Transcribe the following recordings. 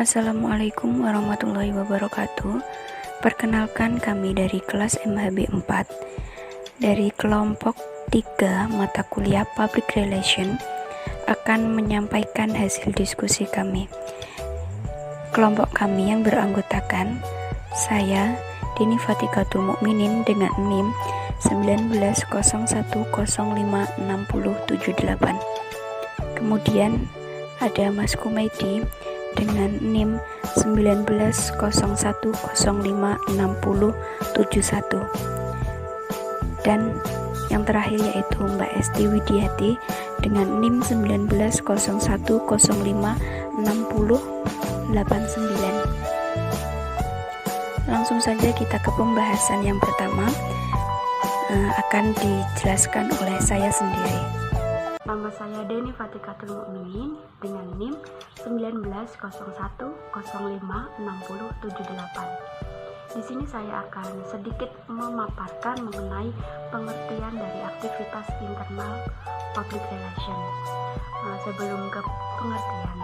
Assalamualaikum warahmatullahi wabarakatuh. Perkenalkan, kami dari kelas MHB 4 dari kelompok 3 mata kuliah Public Relation akan menyampaikan hasil diskusi kami. Kelompok kami yang beranggotakan saya, Dini Fatikatul Mukminin dengan NIM 1901056078. Kemudian ada Mas Kumaidi dengan NIM 1901056071, dan yang terakhir yaitu Mbak Esti Widiati dengan NIM 1901056089. Langsung saja kita ke pembahasan yang pertama, akan dijelaskan oleh saya sendiri. Nama saya Deni Fatikatul Mukminin dengan NIM 1901056078. Di sini saya akan sedikit memaparkan mengenai pengertian dari aktivitas internal public relation. Sebelum ke pengertian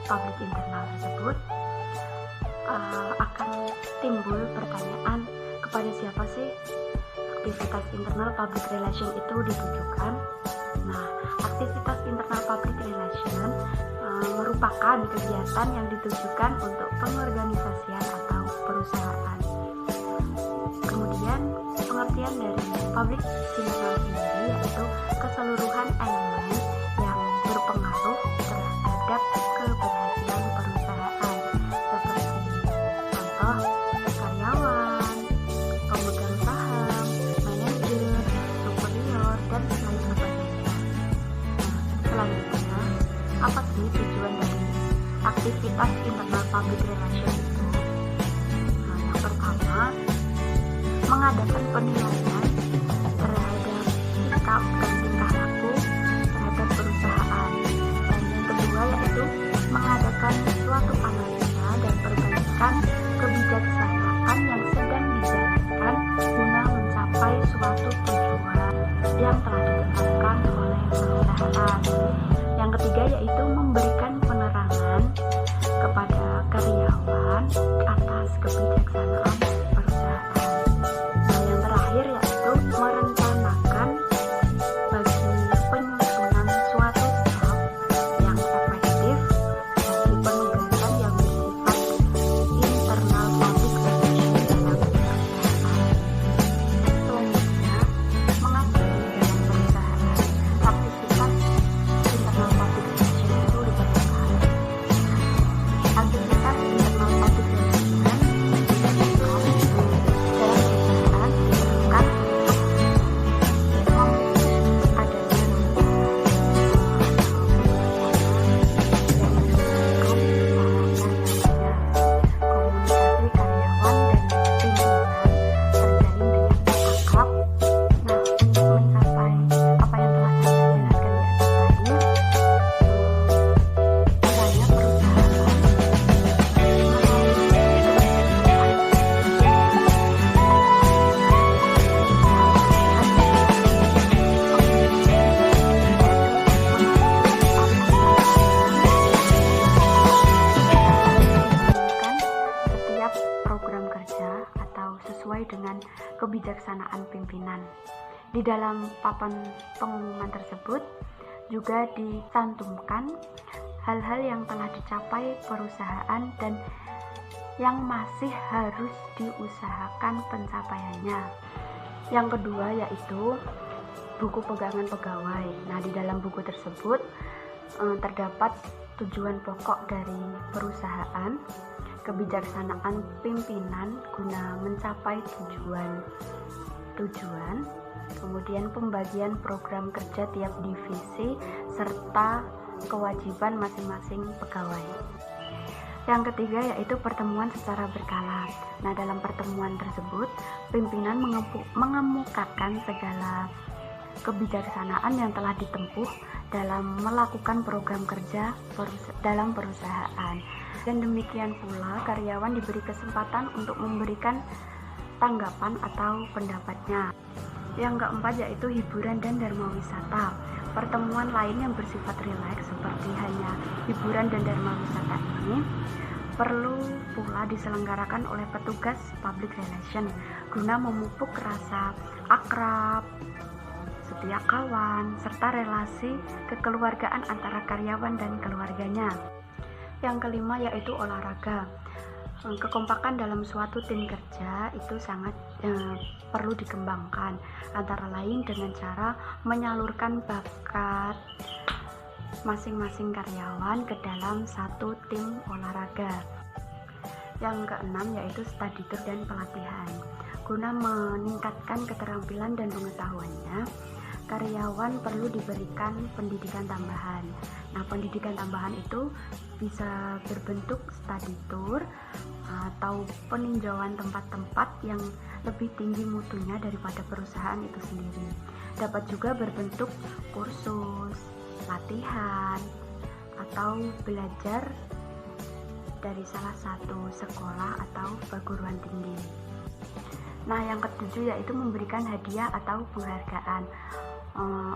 public internal tersebut, akan timbul pertanyaan, kepada siapa sih aktivitas internal public relation itu ditujukan? Nah, aktivitas internal public relation merupakan kegiatan yang ditujukan untuk pengorganisasian atau perusahaan. Kemudian pengertian dari public internal sendiri yaitu keseluruhan elemen yang berpengaruh terhadap keberhasilan perusahaan, seperti contoh karyawan, pemegang saham, manajer, superior, dan lain sebagainya. Selanjutnya, apa sih tujuan dari aktivitas internal public relation itu? Yang pertama, mengadakan penilaian terhadap sikap dan tingkah laku terhadap perusahaan. Dan yang kedua yaitu mengadakan suatu analisa dan perbaikan kebijaksanaan yang sedang dijalankan guna mencapai suatu tujuan yang telah ditetapkan oleh perusahaan. Yang ketiga yaitu memberikan penerangan kepada karyawan atas kebijaksanaan perusahaan. Dan yang terakhir yaitu merencanakan bagi penyusunan suatu staf yang efektif bagi penugasan yang bersifat internal public relation dalam perusahaan. Selanjutnya, mengapa dalam perusahaan aktivitas internal public relation itu diperlukan? Aktivitas internal public relation dalam perusahaan diperlukan untuk adanya komunikasi karyawan dan pimpinan terjalin dengan akrab. Nah, untuk mencapai apa yang telah saya jelaskan di atas tadi, misalnya perusahaan setiap program kerja atau sesuai dengan kebijaksanaan pimpinan. Di dalam papan pengumuman tersebut juga dicantumkan hal-hal yang telah dicapai perusahaan dan yang masih harus diusahakan pencapaiannya. Yang kedua yaitu buku pegangan pegawai. Nah, di dalam buku tersebut terdapat tujuan pokok dari perusahaan, kebijaksanaan pimpinan guna mencapai tujuan, kemudian pembagian program kerja tiap divisi serta kewajiban masing-masing pegawai. Yang ketiga yaitu pertemuan secara berkala. Nah, dalam pertemuan tersebut pimpinan mengemukakan segala kebijaksanaan yang telah ditempuh dalam melakukan program kerja dalam perusahaan. Dan demikian pula karyawan diberi kesempatan untuk memberikan tanggapan atau pendapatnya. Yang keempat yaitu hiburan dan dharma wisata. Pertemuan lain yang bersifat rileks seperti hanya hiburan dan dharma wisata ini perlu pula diselenggarakan oleh petugas public relation guna memupuk rasa akrab, setia kawan, serta relasi kekeluargaan antara karyawan dan keluarganya. Yang kelima yaitu olahraga. Kekompakan dalam suatu tim kerja itu sangat perlu dikembangkan, antara lain dengan cara menyalurkan bakat masing-masing karyawan ke dalam satu tim olahraga. Yang keenam yaitu study tour dan pelatihan. Guna meningkatkan keterampilan dan pengetahuannya, karyawan perlu diberikan pendidikan tambahan. Nah, pendidikan tambahan itu bisa berbentuk study tour atau peninjauan tempat-tempat yang lebih tinggi mutunya daripada perusahaan itu sendiri. Dapat juga berbentuk kursus, latihan, atau belajar dari salah satu sekolah atau perguruan tinggi. Nah, yang ketujuh yaitu memberikan hadiah atau penghargaan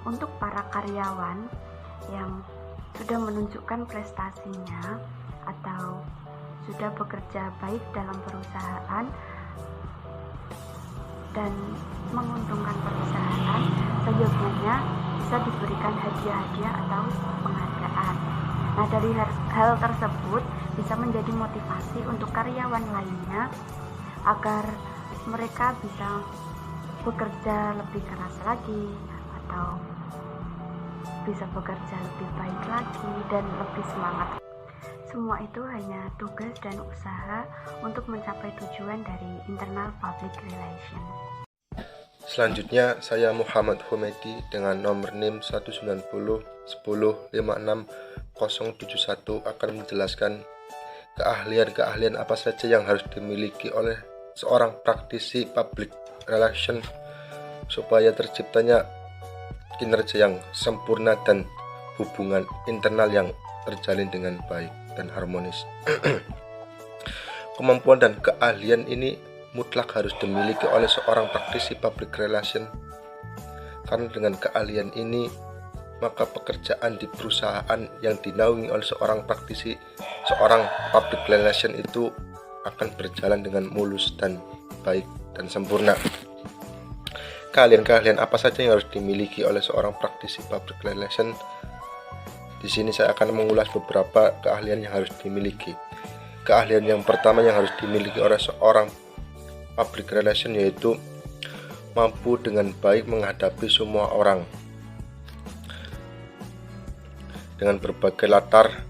untuk para karyawan yang sudah menunjukkan prestasinya atau sudah bekerja baik dalam perusahaan dan menguntungkan perusahaan, seyogyanya bisa diberikan hadiah-hadiah atau penghargaan. Nah, dari hal tersebut bisa menjadi motivasi untuk karyawan lainnya agar mereka bisa bekerja lebih keras lagi atau bisa bekerja lebih baik lagi dan lebih semangat. Semua itu hanya tugas dan usaha untuk mencapai tujuan dari internal public relation. Selanjutnya, saya Muhammad Humedi dengan nomor NIM 19010560071 akan menjelaskan keahlian-keahlian apa saja yang harus dimiliki oleh seorang praktisi public relation supaya terciptanya kinerja yang sempurna dan hubungan internal yang terjalin dengan baik dan harmonis. Kemampuan dan keahlian ini mutlak harus dimiliki oleh seorang praktisi public relation, karena dengan keahlian ini maka pekerjaan di perusahaan yang dinaungi oleh seorang praktisi, seorang public relation itu akan berjalan dengan mulus dan baik dan sempurna. Keahlian-keahlian apa saja yang harus dimiliki oleh seorang praktisi public relation? Di sini saya akan mengulas beberapa keahlian yang harus dimiliki. Keahlian yang pertama yang harus dimiliki oleh seorang public relation yaitu mampu dengan baik menghadapi semua orang dengan berbagai latar,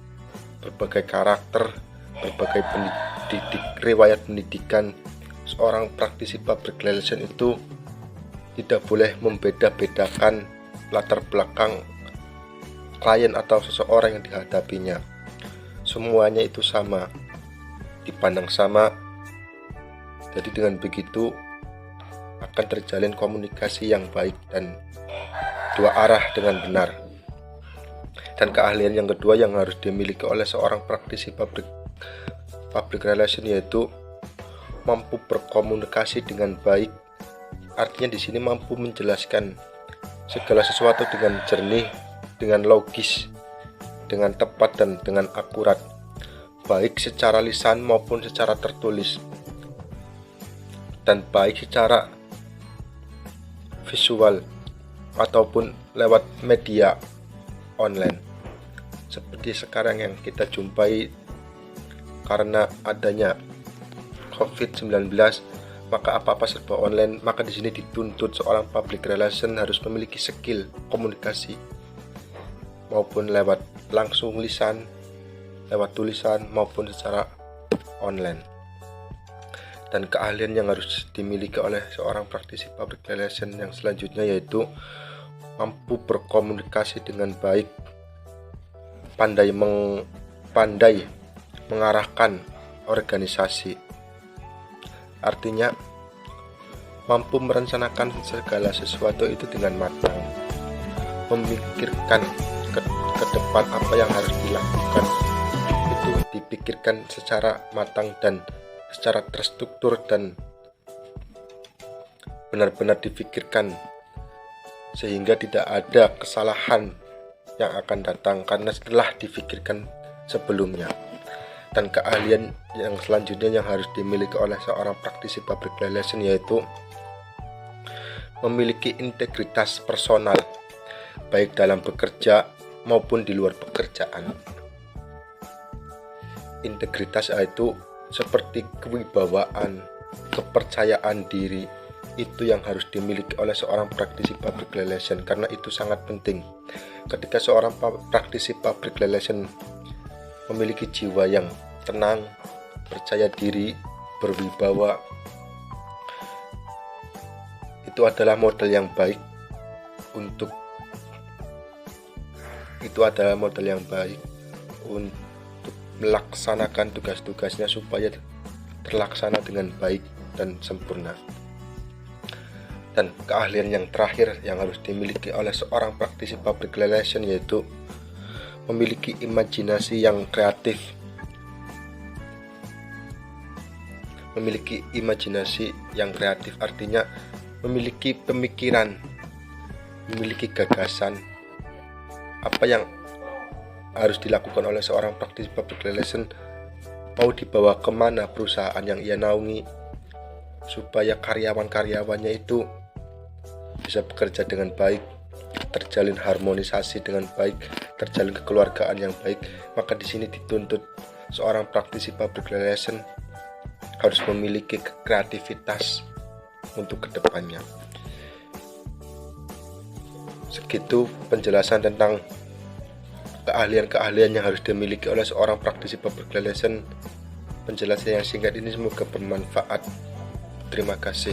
berbagai karakter, berbagai riwayat pendidikan. Seorang praktisi public relation itu tidak boleh membeda-bedakan latar belakang klien atau seseorang yang dihadapinya. Semuanya itu sama, dipandang sama. Jadi dengan begitu akan terjalin komunikasi yang baik dan dua arah dengan benar. Dan keahlian yang kedua yang harus dimiliki oleh seorang praktisi public relation yaitu mampu berkomunikasi dengan baik. Artinya di sini mampu menjelaskan segala sesuatu dengan jernih, dengan logis, dengan tepat dan dengan akurat, baik secara lisan maupun secara tertulis, dan baik secara visual ataupun lewat media online seperti sekarang yang kita jumpai. Karena adanya COVID-19, maka apa-apa serba online, maka di sini dituntut seorang public relation harus memiliki skill komunikasi maupun lewat langsung lisan, lewat tulisan maupun secara online. Dan keahlian yang harus dimiliki oleh seorang praktisi public relation yang selanjutnya yaitu mampu berkomunikasi dengan baik, pandai mengarahkan organisasi. Artinya mampu merencanakan segala sesuatu itu dengan matang, memikirkan ke depan apa yang harus dilakukan itu dipikirkan secara matang dan secara terstruktur dan benar-benar difikirkan sehingga tidak ada kesalahan yang akan datang karena setelah difikirkan sebelumnya. Dan keahlian yang selanjutnya yang harus dimiliki oleh seorang praktisi public relation yaitu memiliki integritas personal baik dalam bekerja maupun di luar pekerjaan. Integritas itu seperti kewibawaan, kepercayaan diri, itu yang harus dimiliki oleh seorang praktisi public relation, karena itu sangat penting. Ketika seorang praktisi public relation memiliki jiwa yang tenang, percaya diri, berwibawa, itu adalah model yang baik untuk melaksanakan tugas-tugasnya supaya terlaksana dengan baik dan sempurna. Dan keahlian yang terakhir yang harus dimiliki oleh seorang praktisi public relation yaitu memiliki imajinasi yang kreatif. Memiliki imajinasi yang kreatif artinya memiliki pemikiran, memiliki gagasan apa yang harus dilakukan oleh seorang praktisi public relation, mau dibawa kemana perusahaan yang ia naungi supaya karyawan-karyawannya itu bisa bekerja dengan baik, terjalin harmonisasi dengan baik, terjalin kekeluargaan yang baik. Maka di sini dituntut seorang praktisi public relation harus memiliki kreativitas untuk kedepannya. Segitu penjelasan tentang keahlian-keahlian yang harus dimiliki oleh seorang praktisi public relation. Penjelasan yang singkat ini semoga bermanfaat. Terima kasih.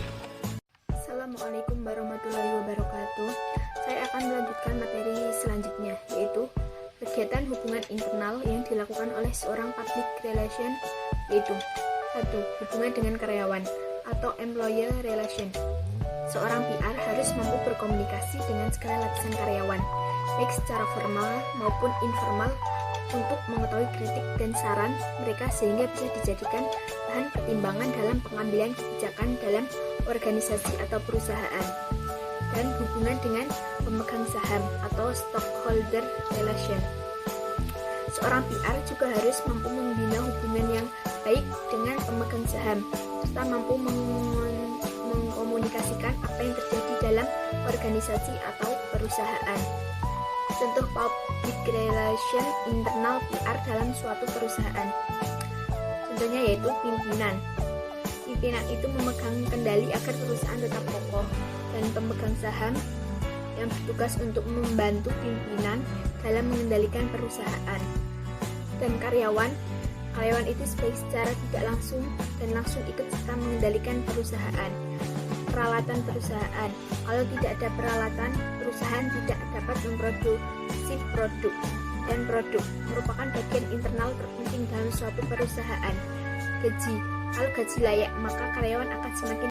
Assalamualaikum warahmatullahi wabarakatuh. Saya akan melanjutkan materi selanjutnya, yaitu kegiatan hubungan internal yang dilakukan oleh seorang public relation, yaitu 1. Hubungan dengan karyawan atau employer relation. Seorang PR harus mampu berkomunikasi dengan segala lapisan karyawan, baik secara formal maupun informal, untuk mengetahui kritik dan saran mereka sehingga bisa dijadikan bahan pertimbangan dalam pengambilan kebijakan dalam organisasi atau perusahaan. Dan hubungan dengan pemegang saham atau stockholder relation. Seorang PR juga harus mampu membina hubungan yang baik dengan pemegang saham serta mampu mengkomunikasikan apa yang terjadi dalam organisasi atau perusahaan. Contoh public relation internal PR dalam suatu perusahaan. Contohnya yaitu pimpinan. Pimpinan itu memegang kendali agar perusahaan tetap kokoh, dan pemegang saham yang bertugas untuk membantu pimpinan dalam mengendalikan perusahaan. Dan karyawan itu secara tidak langsung dan langsung ikut serta mengendalikan perusahaan. Peralatan perusahaan. Kalau tidak ada peralatan, perusahaan tidak dapat memproduksi produk, dan produk merupakan bagian internal terpenting dalam suatu perusahaan. Gaji. Kalau gaji layak, maka karyawan akan semakin